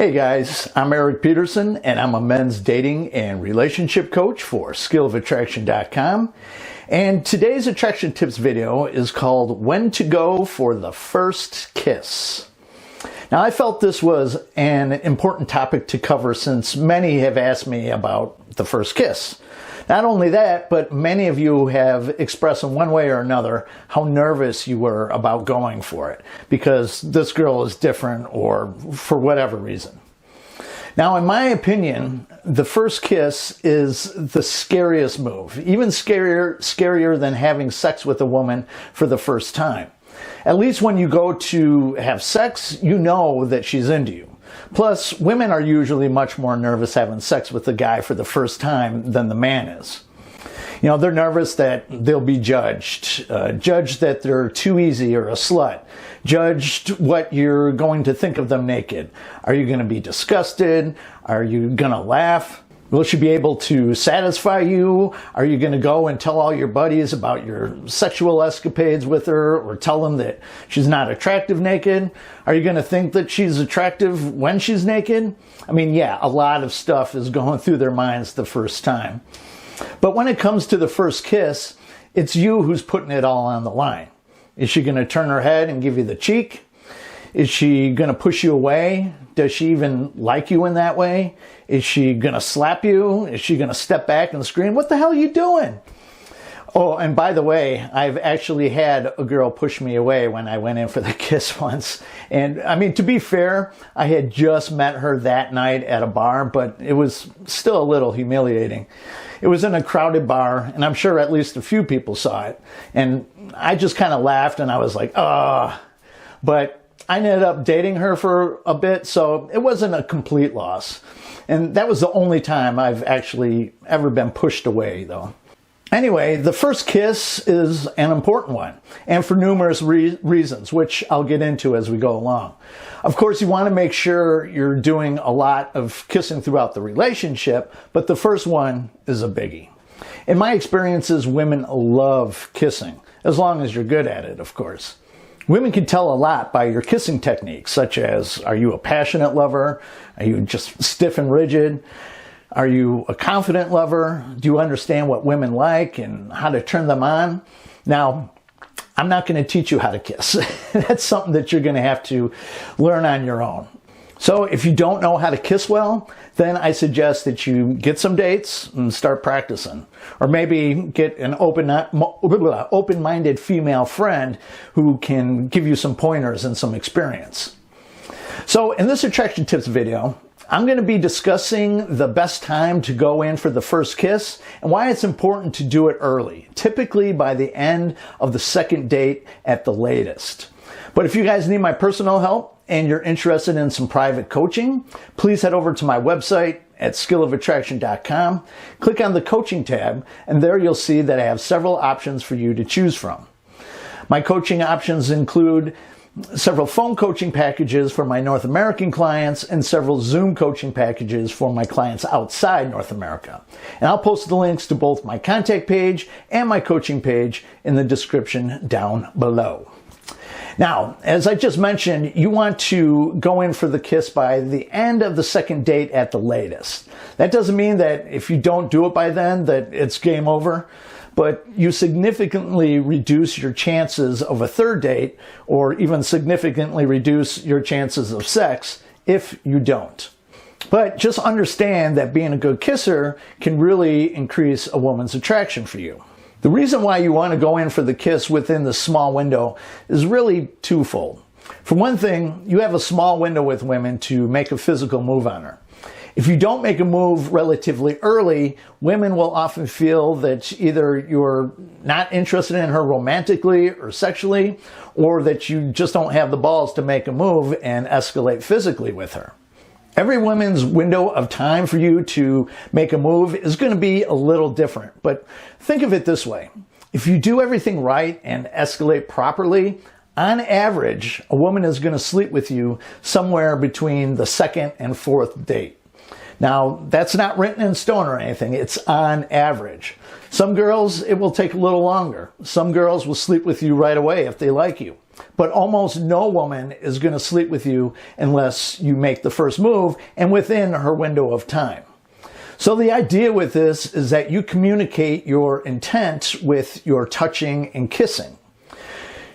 Hey guys, I'm Erik Peterson and I'm a men's dating and relationship coach for skillofattraction.com. And today's attraction tips video is called When to Go for the First Kiss. Now I felt this was an important topic to cover since many have asked me about the first kiss. Not only that, but many of you have expressed in one way or another how nervous you were about going for it because this girl is different or for whatever reason. Now, in my opinion, the first kiss is the scariest move, even scarier than having sex with a woman for the first time. At least when you go to have sex, you know that she's into you. Plus, women are usually much more nervous having sex with a guy for the first time than the man is. You know, they're nervous that they'll be judged, judged that they're too easy or a slut, judged what you're going to think of them naked. Are you going to be disgusted? Are you going to laugh? Will she be able to satisfy you? Are you going to go and tell all your buddies about your sexual escapades with her or tell them that she's not attractive naked? Are you going to think that she's attractive when she's naked? I mean, yeah, a lot of stuff is going through their minds the first time. But when it comes to the first kiss, it's you who's putting it all on the line. Is she going to turn her head and give you the cheek? Is she going to push you away? Does she even like you in that way? Is she going to slap you? Is she going to step back and scream, "What the hell are you doing?" Oh, and by the way, I've actually had a girl push me away when I went in for the kiss once. And I mean, to be fair, I had just met her that night at a bar, but it was still a little humiliating. It was in a crowded bar, and I'm sure at least a few people saw it. And I just kind of laughed, and I was like, "Ah." But I ended up dating her for a bit, so it wasn't a complete loss. And that was the only time I've actually ever been pushed away, though. Anyway, the first kiss is an important one, and for numerous reasons, which I'll get into as we go along. Of course, you want to make sure you're doing a lot of kissing throughout the relationship, but the first one is a biggie. In my experiences, women love kissing, as long as you're good at it, of course. Women can tell a lot by your kissing techniques, such as, are you a passionate lover? Are you just stiff and rigid? Are you a confident lover? Do you understand what women like and how to turn them on? Now, I'm not going to teach you how to kiss. That's something that you're going to have to learn on your own. So if you don't know how to kiss well, then I suggest that you get some dates and start practicing. Or maybe get an open-minded female friend who can give you some pointers and some experience. So in this attraction tips video, I'm going to be discussing the best time to go in for the first kiss and why it's important to do it early, typically by the end of the second date at the latest. But if you guys need my personal help and you're interested in some private coaching, please head over to my website at skillofattraction.com, click on the coaching tab, and there you'll see that I have several options for you to choose from. My coaching options include several phone coaching packages for my North American clients and several Zoom coaching packages for my clients outside North America. And I'll post the links to both my contact page and my coaching page in the description down below. Now, as I just mentioned, you want to go in for the kiss by the end of the second date at the latest. That doesn't mean that if you don't do it by then that it's game over, but you significantly reduce your chances of a third date or even significantly reduce your chances of sex if you don't. But just understand that being a good kisser can really increase a woman's attraction for you. The reason why you want to go in for the kiss within the small window is really twofold. For one thing, you have a small window with women to make a physical move on her. If you don't make a move relatively early, women will often feel that either you're not interested in her romantically or sexually, or that you just don't have the balls to make a move and escalate physically with her. Every woman's window of time for you to make a move is going to be a little different, but think of it this way. If you do everything right and escalate properly, on average, a woman is going to sleep with you somewhere between the second and fourth date. Now, that's not written in stone or anything. It's on average. Some girls, it will take a little longer. Some girls will sleep with you right away if they like you. But almost no woman is going to sleep with you unless you make the first move and within her window of time. So the idea with this is that you communicate your intent with your touching and kissing.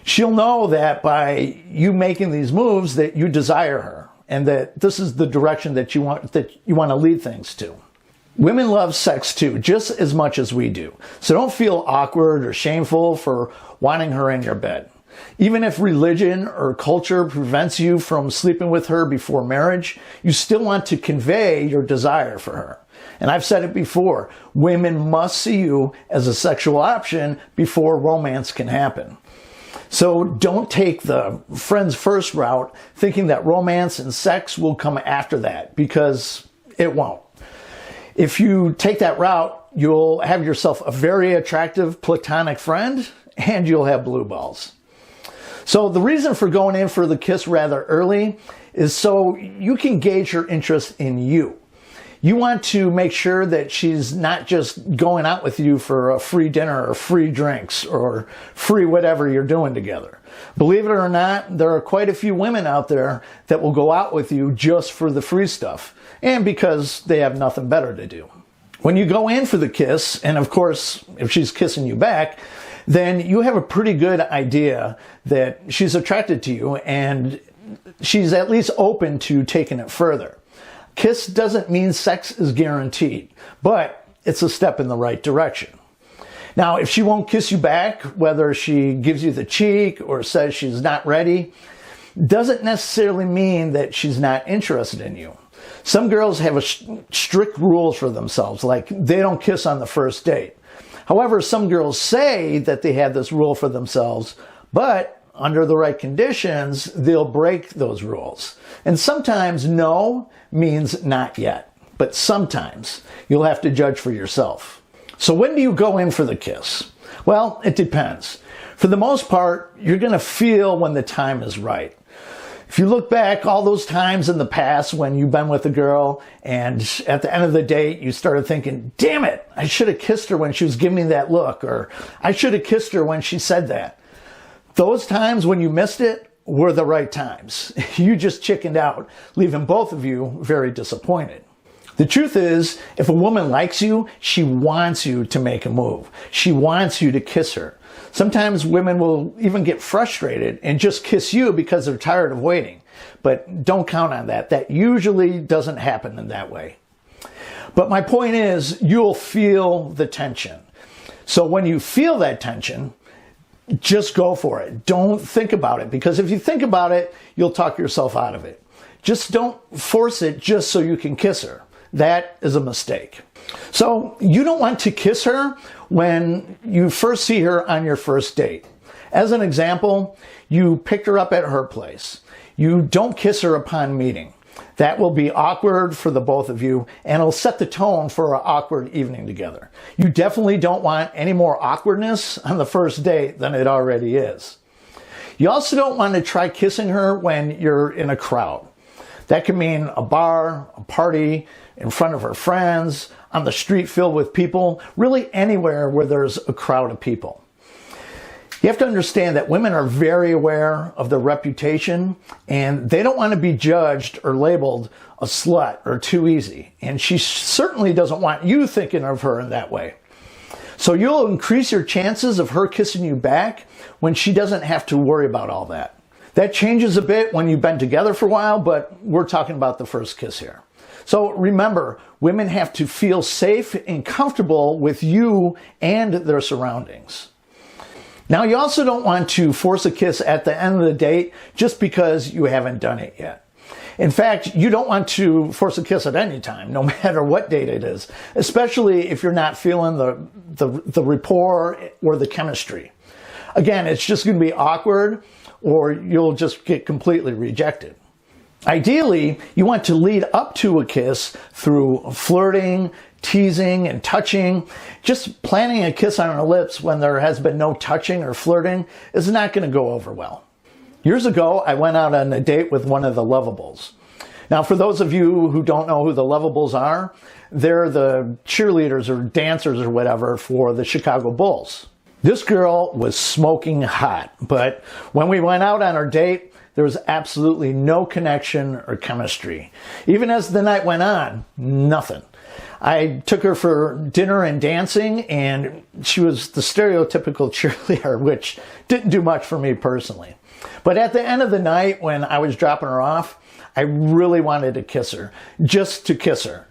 She'll know that by you making these moves that you desire her and that this is the direction that you want to lead things to. Women love sex too, just as much as we do. So don't feel awkward or shameful for wanting her in your bed. Even if religion or culture prevents you from sleeping with her before marriage, you still want to convey your desire for her. And I've said it before, women must see you as a sexual option before romance can happen. So don't take the friends first route thinking that romance and sex will come after that, because it won't. If you take that route, you'll have yourself a very attractive platonic friend and you'll have blue balls. So the reason for going in for the kiss rather early is so you can gauge her interest in you. You want to make sure that she's not just going out with you for a free dinner or free drinks or free whatever you're doing together. Believe it or not, there are quite a few women out there that will go out with you just for the free stuff and because they have nothing better to do. When you go in for the kiss, and of course, if she's kissing you back, then you have a pretty good idea that she's attracted to you and she's at least open to taking it further. Kiss doesn't mean sex is guaranteed, but it's a step in the right direction. Now, if she won't kiss you back, whether she gives you the cheek or says she's not ready, doesn't necessarily mean that she's not interested in you. Some girls have strict rules for themselves, like they don't kiss on the first date. However, some girls say that they have this rule for themselves, but under the right conditions, they'll break those rules. And sometimes no means not yet, but sometimes you'll have to judge for yourself. So when do you go in for the kiss? Well, it depends. For the most part, you're going to feel when the time is right. If you look back all those times in the past when you've been with a girl and at the end of the date you started thinking, damn it, I should have kissed her when she was giving me that look, or I should have kissed her when she said that. Those times when you missed it were the right times. You just chickened out, leaving both of you very disappointed. The truth is, if a woman likes you, she wants you to make a move. She wants you to kiss her. Sometimes women will even get frustrated and just kiss you because they're tired of waiting. But don't count on that. That usually doesn't happen in that way. But my point is, you'll feel the tension. So when you feel that tension, just go for it. Don't think about it, because if you think about it, you'll talk yourself out of it. Just don't force it just so you can kiss her. That is a mistake. So you don't want to kiss her when you first see her on your first date. As an example, you picked her up at her place. You don't kiss her upon meeting. That will be awkward for the both of you, and it'll set the tone for an awkward evening together. You definitely don't want any more awkwardness on the first date than it already is. You also don't want to try kissing her when you're in a crowd. That can mean a bar, a party, in front of her friends, on the street filled with people, really anywhere where there's a crowd of people. You have to understand that women are very aware of their reputation and they don't want to be judged or labeled a slut or too easy. And she certainly doesn't want you thinking of her in that way. So you'll increase your chances of her kissing you back when she doesn't have to worry about all that. That changes a bit when you've been together for a while, but we're talking about the first kiss here. So remember, women have to feel safe and comfortable with you and their surroundings. Now, you also don't want to force a kiss at the end of the date just because you haven't done it yet. In fact, you don't want to force a kiss at any time, no matter what date it is, especially if you're not feeling the rapport or the chemistry. Again, it's just going to be awkward, or you'll just get completely rejected. Ideally, you want to lead up to a kiss through flirting, teasing, and touching. Just planning a kiss on her lips when there has been no touching or flirting is not going to go over well. Years ago, I went out on a date with one of the Lovables. Now, for those of you who don't know who the Lovables are, they're the cheerleaders or dancers or whatever for the Chicago Bulls. This girl was smoking hot, but when we went out on our date, there was absolutely no connection or chemistry. Even as the night went on, nothing. I took her for dinner and dancing, and she was the stereotypical cheerleader, which didn't do much for me personally. But at the end of the night, when I was dropping her off, I really wanted to kiss her, just to kiss her.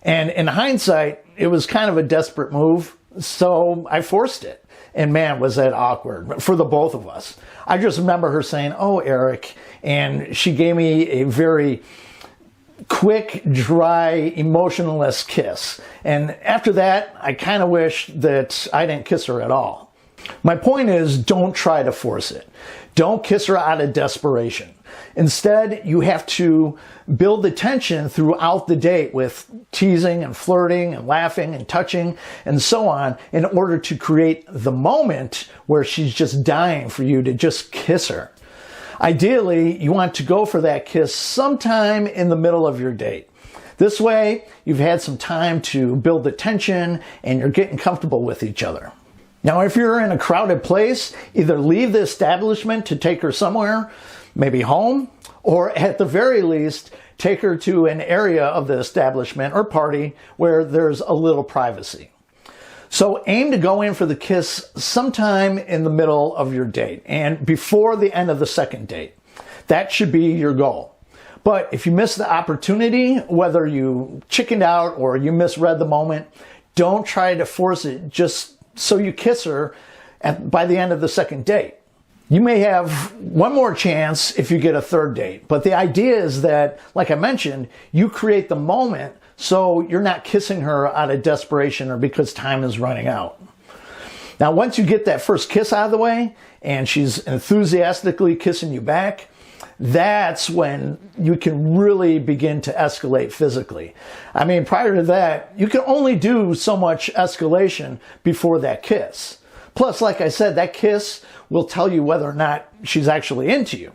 And in hindsight, it was kind of a desperate move, so I forced it. And man, was that awkward for the both of us. I just remember her saying, "Oh, Erik," and she gave me a very quick, dry, emotionless kiss. And after that, I kind of wish that I didn't kiss her at all. My point is, don't try to force it. Don't kiss her out of desperation. Instead, you have to build the tension throughout the date with teasing and flirting and laughing and touching and so on in order to create the moment where she's just dying for you to just kiss her. Ideally, you want to go for that kiss sometime in the middle of your date. This way, you've had some time to build the tension and you're getting comfortable with each other. Now, if you're in a crowded place, either leave the establishment to take her somewhere, maybe home, or at the very least, take her to an area of the establishment or party where there's a little privacy. So aim to go in for the kiss sometime in the middle of your date and before the end of the second date. That should be your goal. But if you miss the opportunity, whether you chickened out or you misread the moment, don't try to force it just so you kiss her by the end of the second date. You may have one more chance if you get a third date, but the idea is that, like I mentioned, you create the moment so you're not kissing her out of desperation or because time is running out. Now, once you get that first kiss out of the way and she's enthusiastically kissing you back, that's when you can really begin to escalate physically. I mean, prior to that, you can only do so much escalation before that kiss. Plus, like I said, that kiss will tell you whether or not she's actually into you.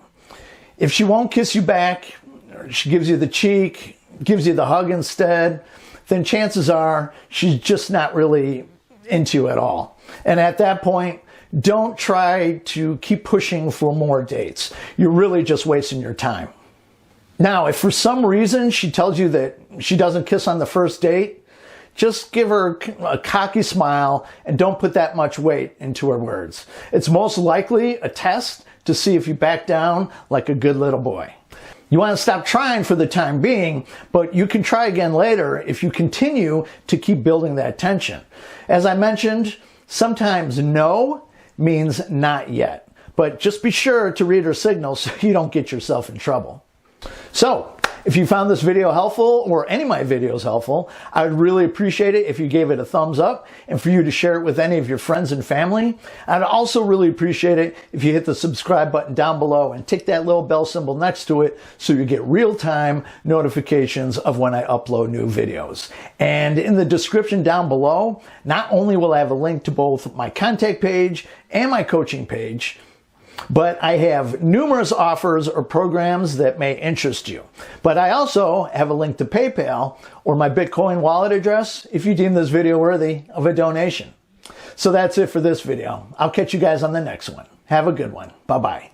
If she won't kiss you back, or she gives you the cheek, gives you the hug instead, then chances are she's just not really into you at all. And at that point, don't try to keep pushing for more dates. You're really just wasting your time. Now, if for some reason she tells you that she doesn't kiss on the first date, just give her a cocky smile and don't put that much weight into her words. It's most likely a test to see if you back down like a good little boy. You want to stop trying for the time being, but you can try again later if you continue to keep building that tension. As I mentioned, sometimes no means not yet, but just be sure to read her signals so you don't get yourself in trouble. So, if you found this video helpful or any of my videos helpful, I would really appreciate it if you gave it a thumbs up and for you to share it with any of your friends and family. I'd also really appreciate it if you hit the subscribe button down below and tick that little bell symbol next to it so you get real-time notifications of when I upload new videos. And in the description down below, not only will I have a link to both my contact page and my coaching page, but I have numerous offers or programs that may interest you. But I also have a link to PayPal or my Bitcoin wallet address if you deem this video worthy of a donation. So that's it for this video. I'll catch you guys on the next one. Have a good one. Bye-bye.